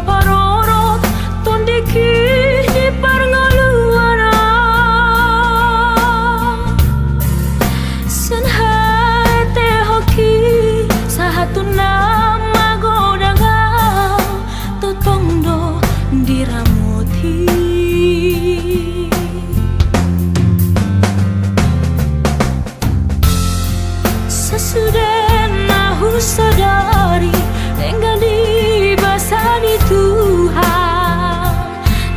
parorot tondeki di parngoluara sen hate hoki sahatuna magodanga totondo diramuti sesudah nahu sadari enggan dibasani Tuhan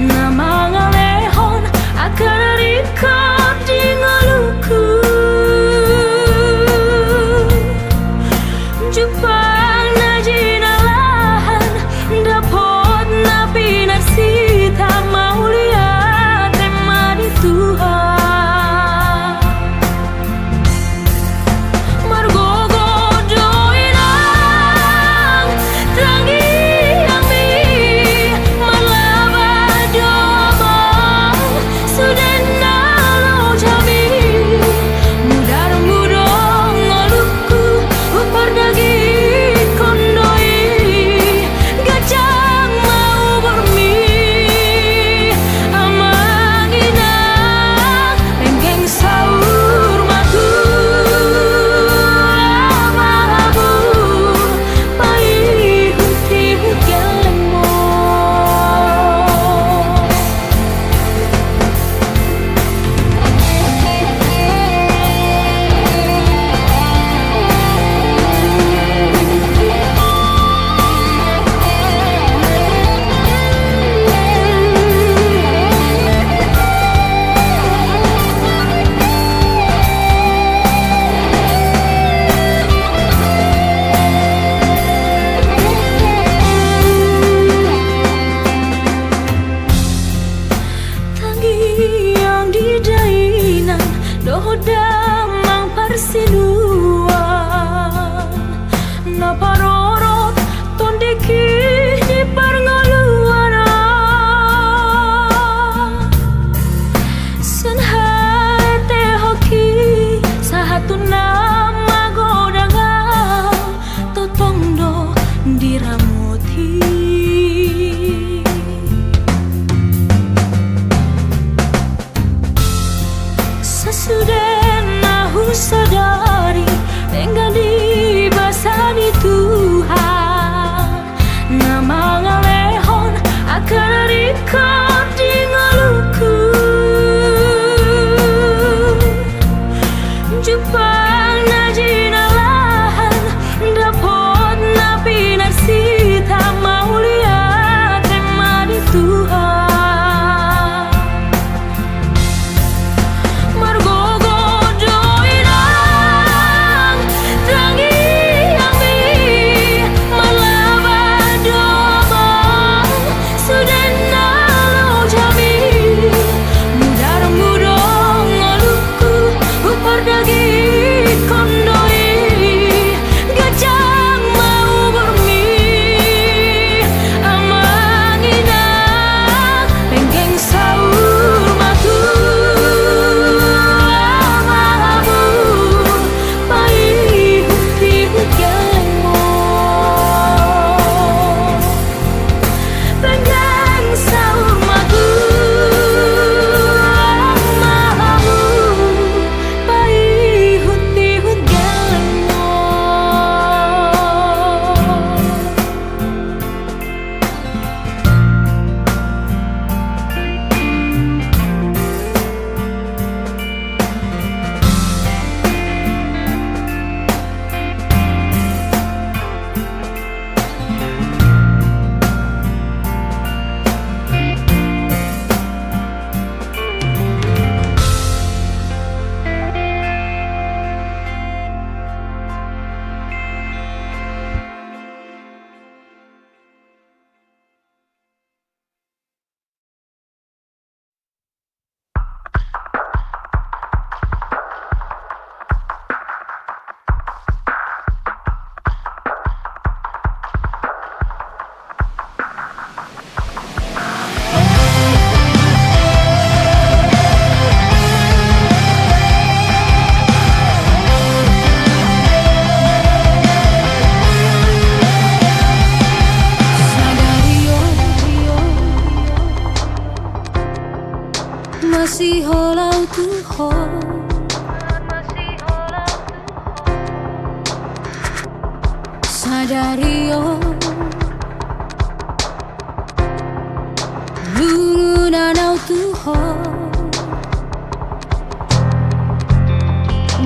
nama ngalehon akan record di ngaluku Jepang na jinalahan dapot na pinarsita maulia tema di Tuhan margogo doinang tangi ami malaba domang sudena lo jami mudar mudong ngoluku upardagi kondoi gajang mau bermi amangina penggeng saur matu lamabu pai huti hukelemo Tangi yang didainan dohodamang parsiluan na parorot tondeki di parngoluara sen hate hoki sahatuna magodanga totondo diramuti sesudah nahu sadari enggan dibasani Tuhan nama ngalehon akan record di ngaluku Jepang na jinalahan dapot na pinarsita maulia tema di Tuhan margogo doinang tangi ami malaba domang sudena masih holau tuho sadario lungu danau tuho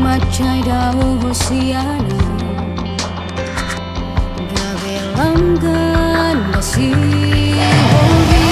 macai daun hosiana gabe langgan masih hobi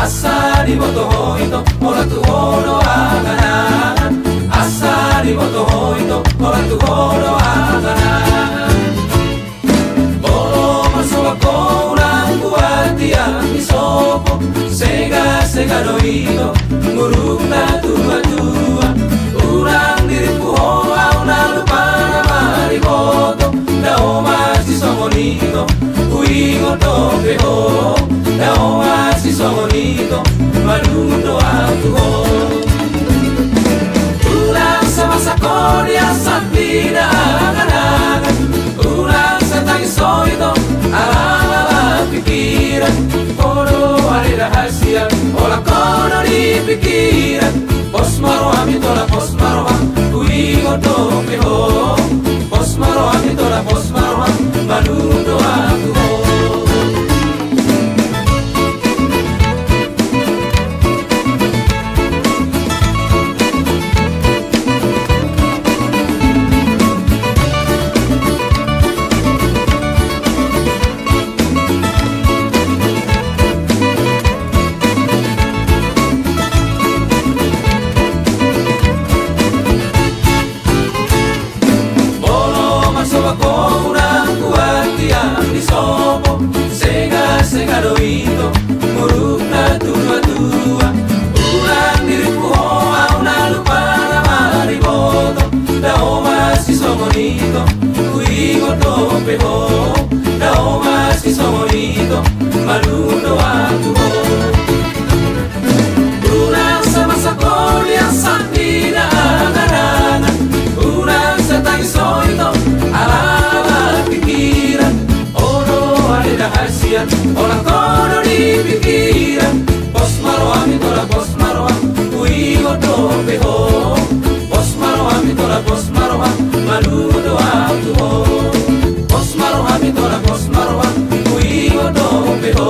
Asari boto ito, mula tuwo no aganan. Asari boto tu horo angan bolo masuk ako urang buat yang isopo sega no ito nguruk na tua urang diriku hoa una lupa na marigoto na oma si songonito uingo tope ho na oma si songonito malundo aku ho urang sama sakoria santina angan urang sa tangiso ito ala pikiran kono ari rahasia ola kono di pikiran pos maro ami tola pos maro uingo tope ho pos maro ami tola pos maro malundo aku ho sega do ito muruk na tua urang diriku hoa una lupa na mariboto na oma si songonito uingo tope ho na oma si songonito malundo aku ho urang sama sakoli ang santina angan urang sa tangiso ito ala pikiran ono ari rahasia orang kono di pikiran pos maro ami tola pos maro uingo tope ho pos maro ami tola pos maro malundo aku ho pos maro ami tola pos maro uingo tope ho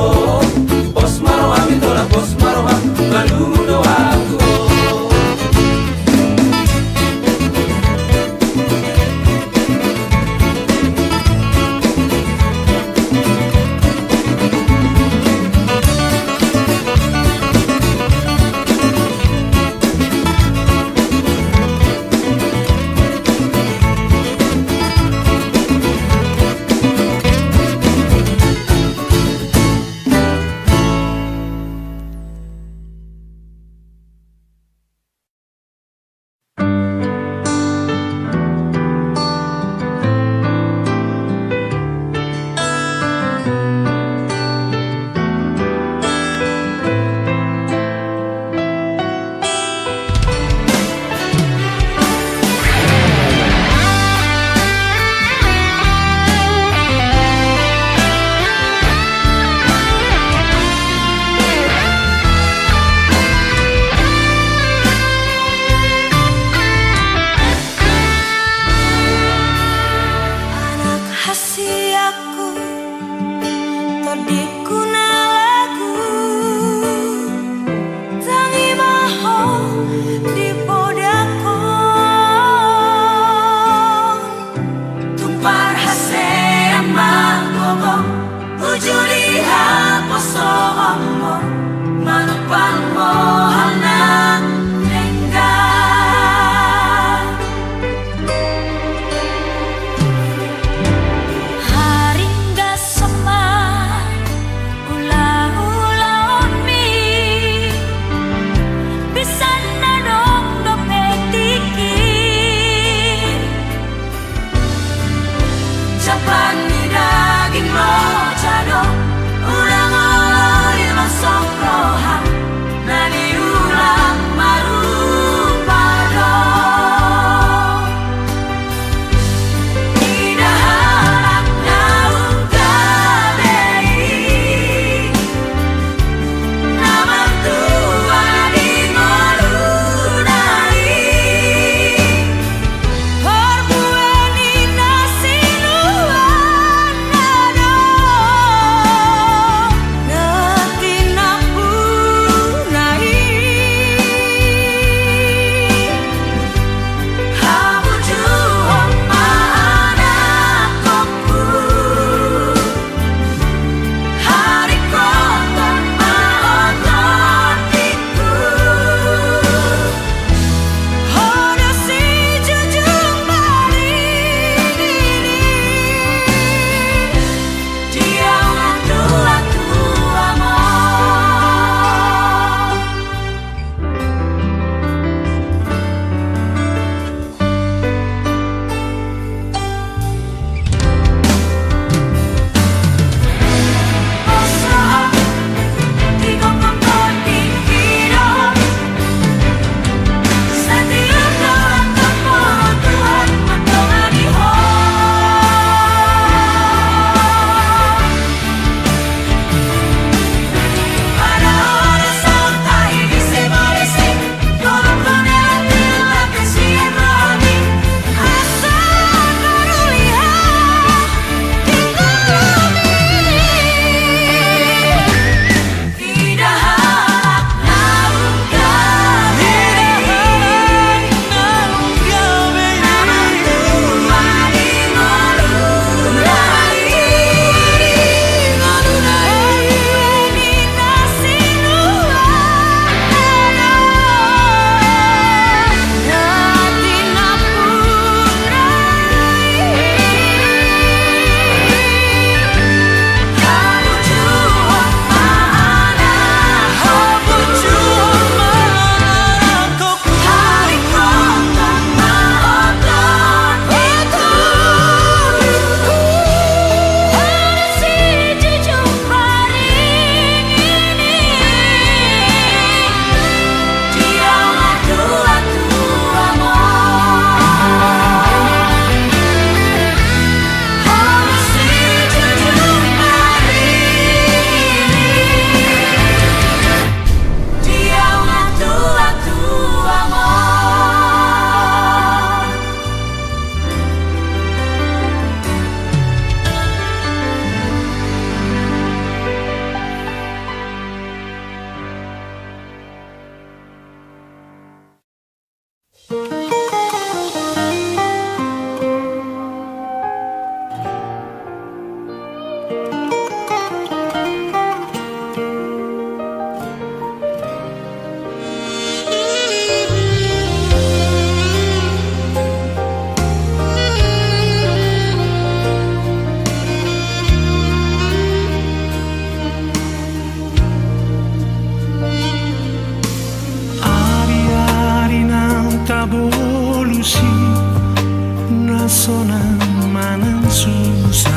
sonang manang susah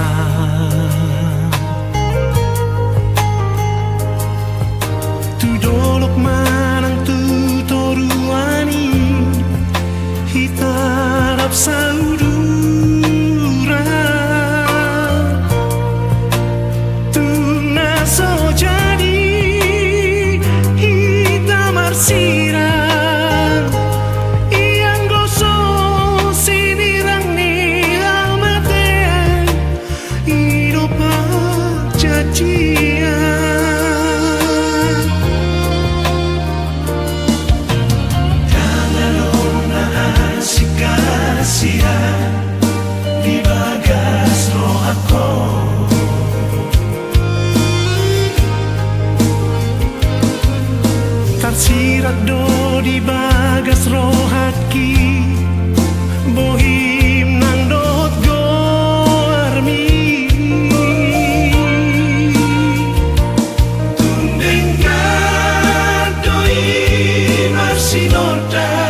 tu dolok manang tu toruani hitarap saudura tu naso jadi hitam arsirang iang goso sinirang ni amatean iropa cacian kasihan di bagas roh aku tersirat do di bagas roh haki bohim nang dot goarmi tundeng gadoi marsinoda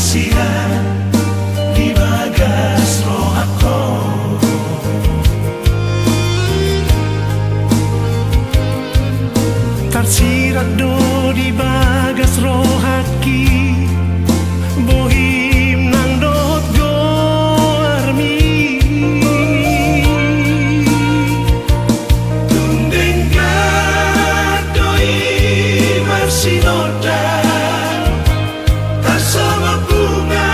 kasihan di bagas roh aku tersirat do di bagas roh haki bohim nang dot goarmi tundeng gadoi marsinoda sama bunga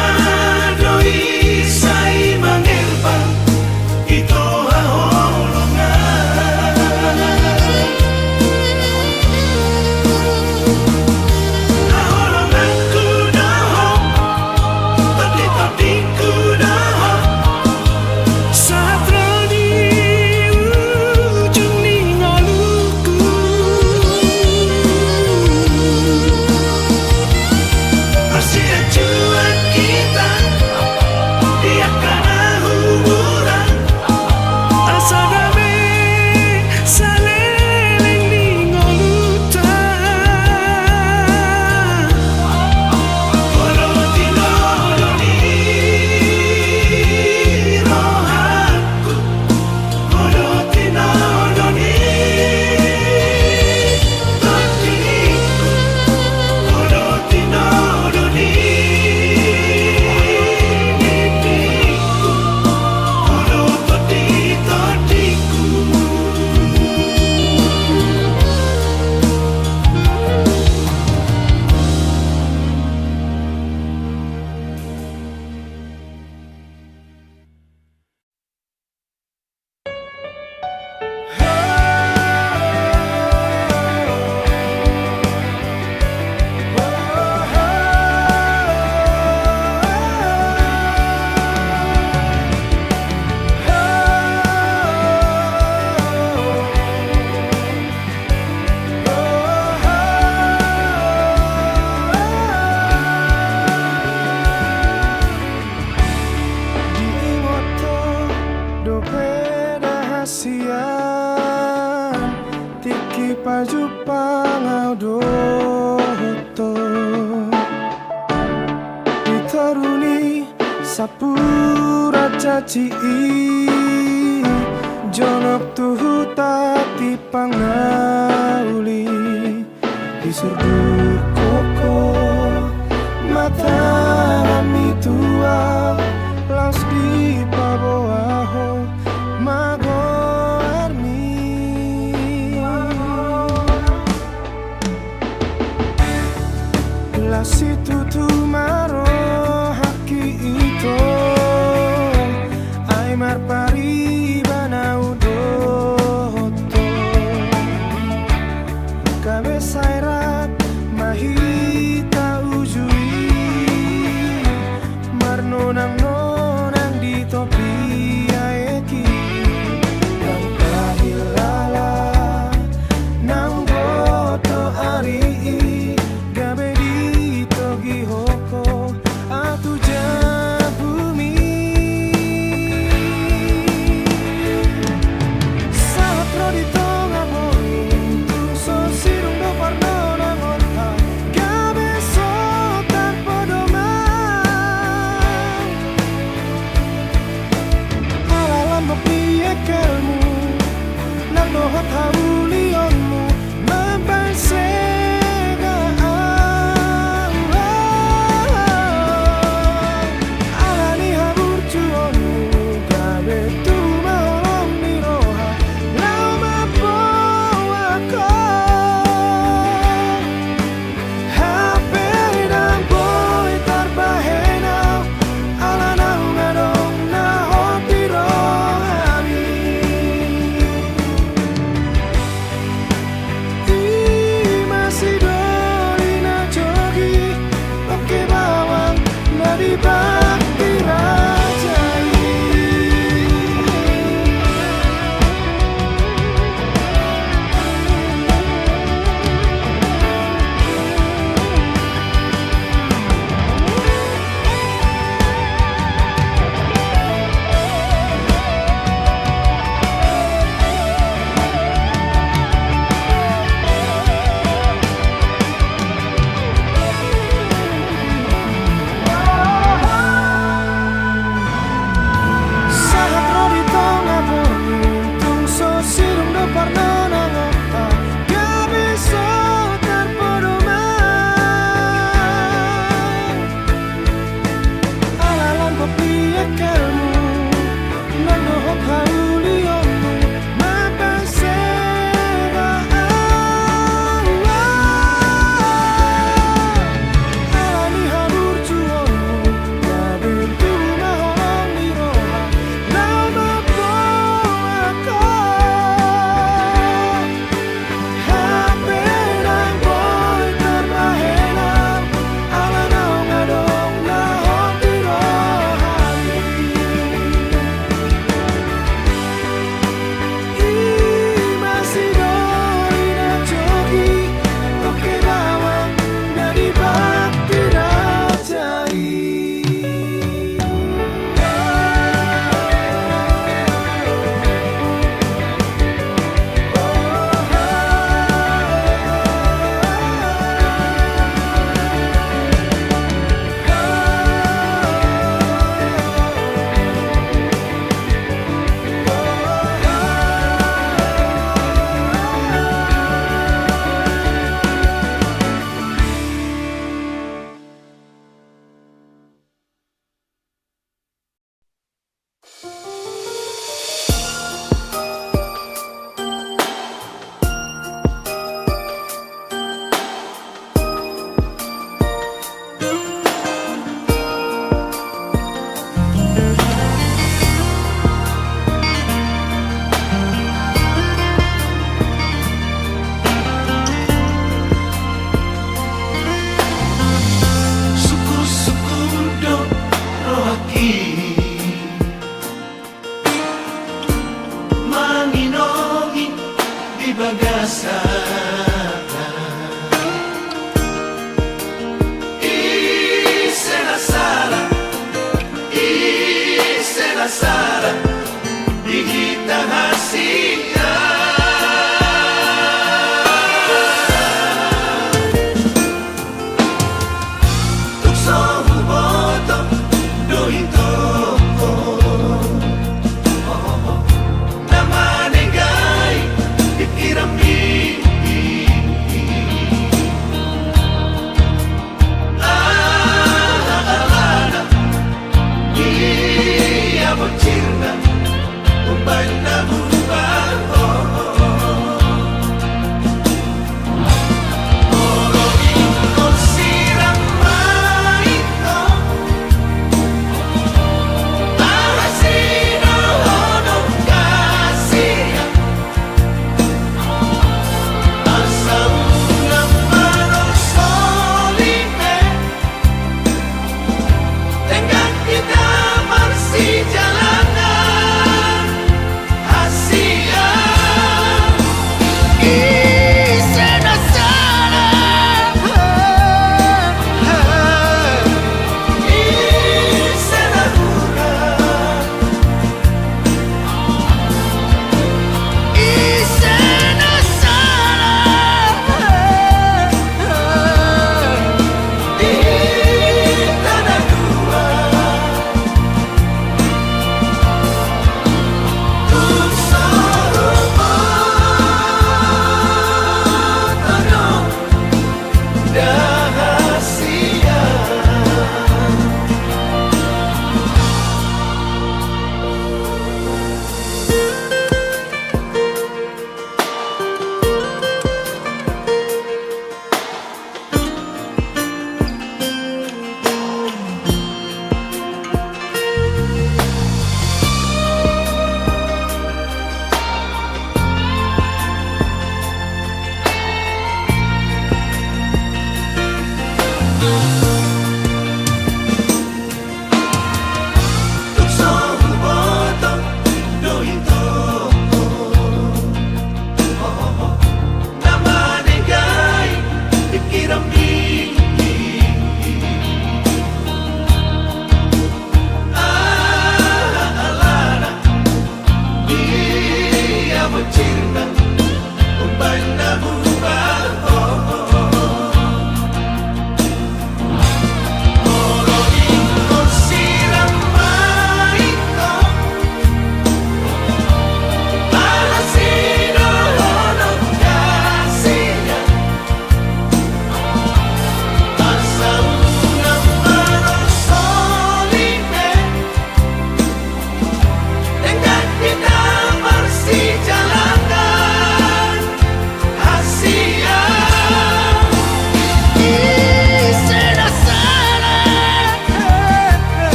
teruni sapura caci jonok tuhu tati pangauli disurdur koko mata kami tua laus di paboaho mago armi lasi tutu maro haki ito aimar pari banau doto kabe sairat mahita ujui marno nang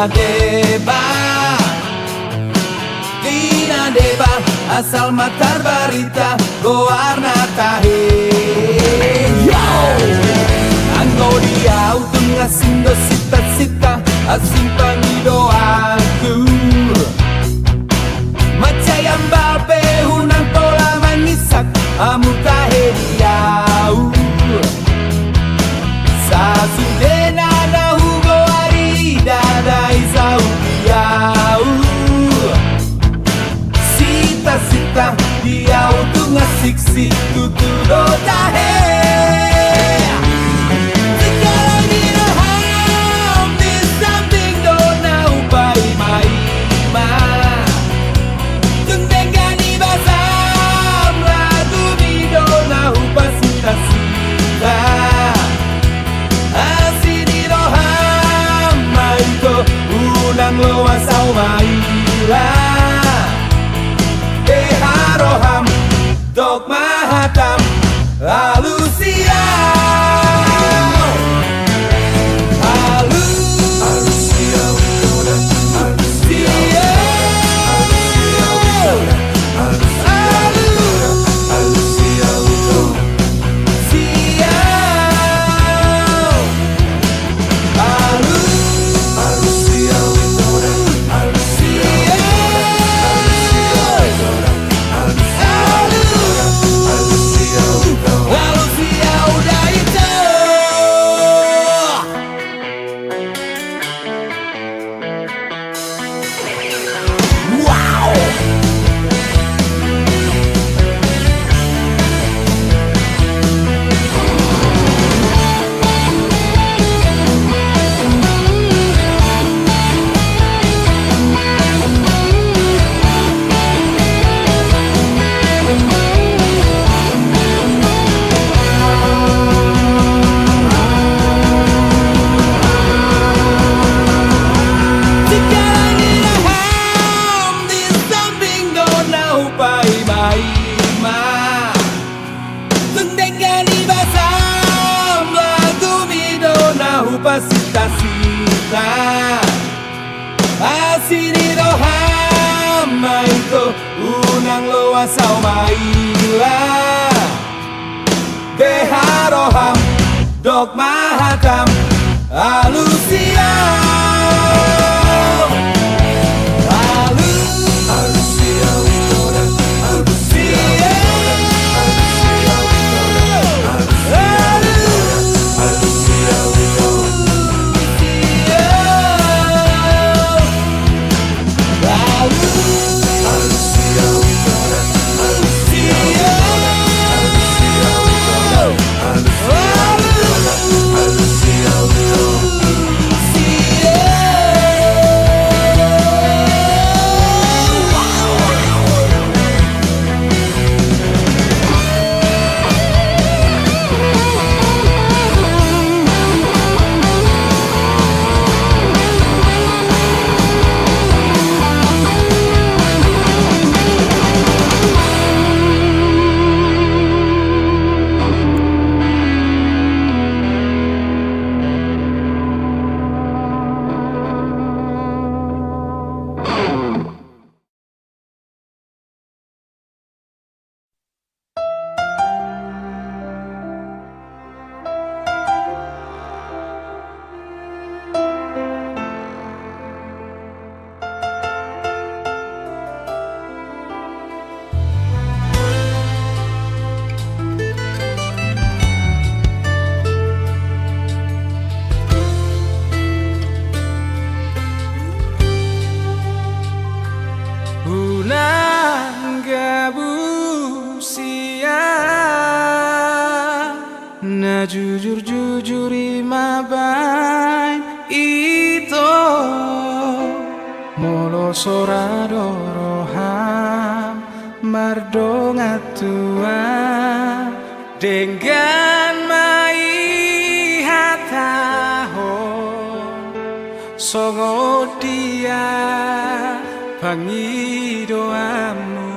deba Dina deba asal matar barita goarna tahe Yo! Anggo dia utung asindo sita-sita asing pangido aku Macayang babe unang tola mangisak amu tahe diau Sa sudena na hugo arida dai sau diau Sita-sita diau tu ngasiksi tutudo tahe Sekarang di roham di samping dona upai maima Tungdengan ibasam lagu di dona upa sita-sita Asini roham maiko unang loasau maila Deharoham dok mahatam alusia Alusia Alusia udah itu Wow Sekarang diraham di samping dona upai maima Tungdengan ibasam lagu mi dona upa sita-sita Asini roham maiko unang loasau maila Deharoham dok mahatam alusia Jujur-jujuri mabain itu Molo sorado roham mardonga tua Dengan mai hataho Songo dia pangi doamu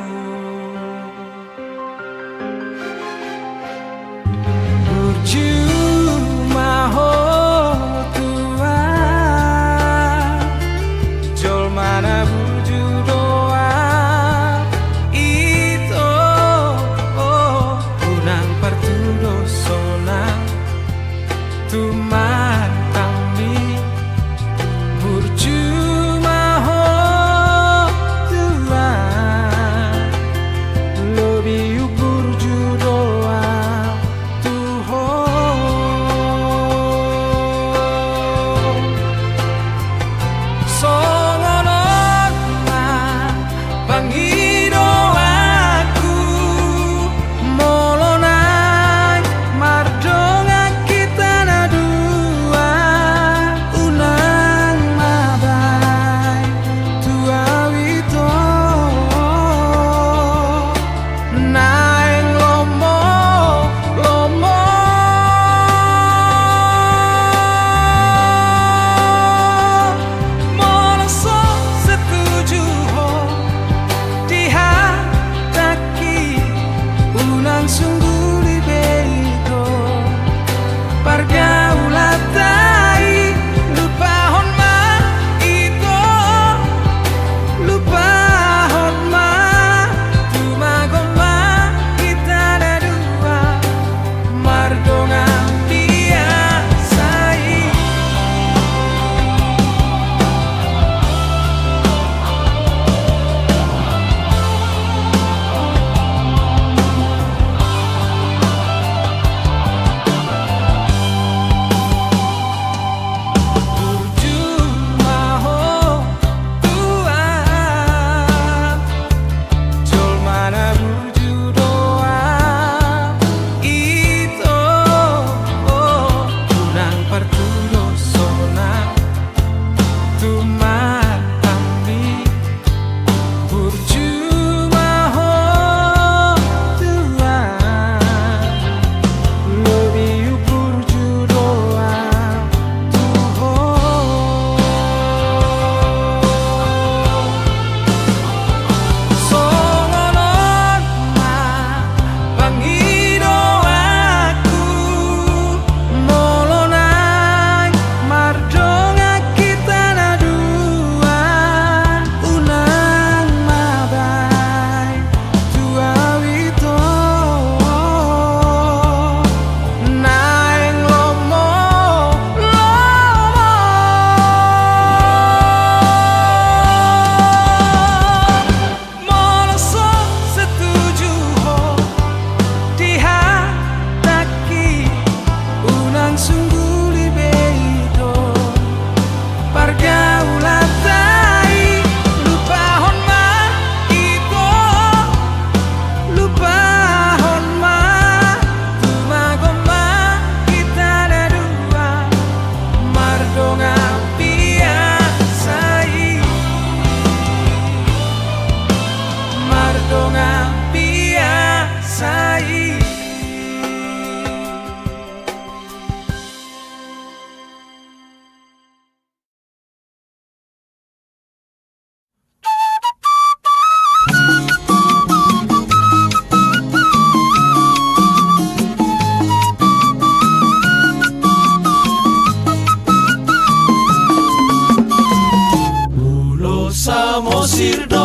sirdo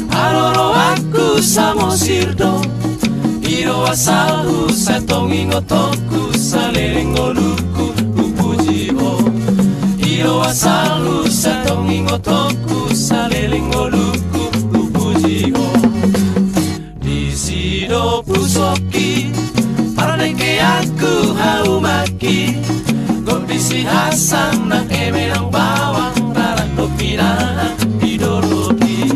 Aroro aku samo sirdo Iro asalku satongi ngotoku Salering oluku upuji o Iro asalku satongi ngotoku Salering oluku upuji o Di sido pusoki Paraneke aku haumaki Kondisi Hasan nang emerang bawang Rarak do pinang idoroki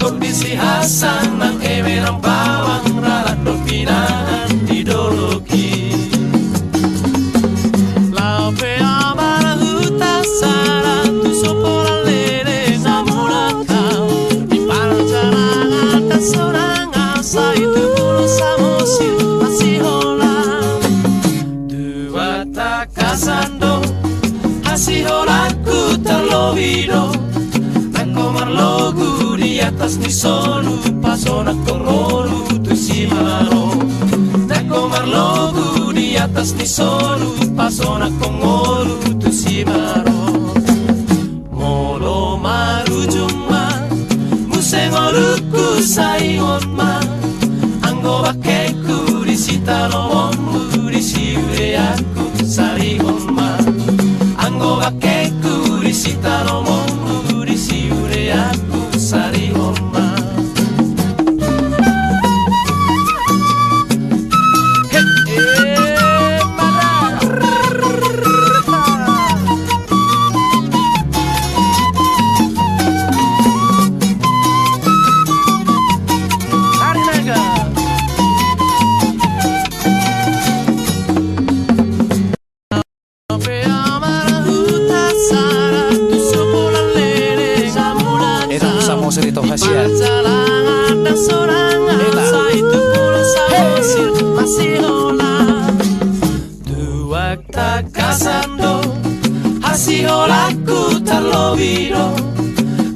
Kondisi Hasan nang emerang bawang Rarak do pinang idoroki Lau pe amara huta sara Tu sopora lele namura kau Di paranjarangan dan sorangan Sa itu bulu samosir masih holang Dua takasando Hasiholaku terlovido Nako marlogu di atas ni solu Pasona kongolu tu simaro Nako marlogu di atas ni solu Pasona kongolu tu simaro Molo marujuma Musengoluku saingonma Anggo bakeku di sitalomonmu Di siure aku saringonma Anggo bakeku di sitalomonmu Di siure aku saringonma Rito Hasian. Jalangan dan sorangan Sa itu pulau samosir masih holang Dua takasando Hasiholaku terlovido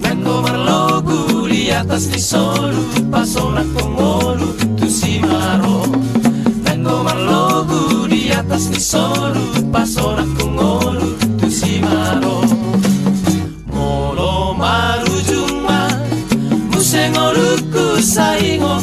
Nako marlogu di atas ni solu Pasona kongolu tu simaro Nako marlogu di atas ni solu Pasona kongolu tu simaro Molo marujuma Musengoluku saingon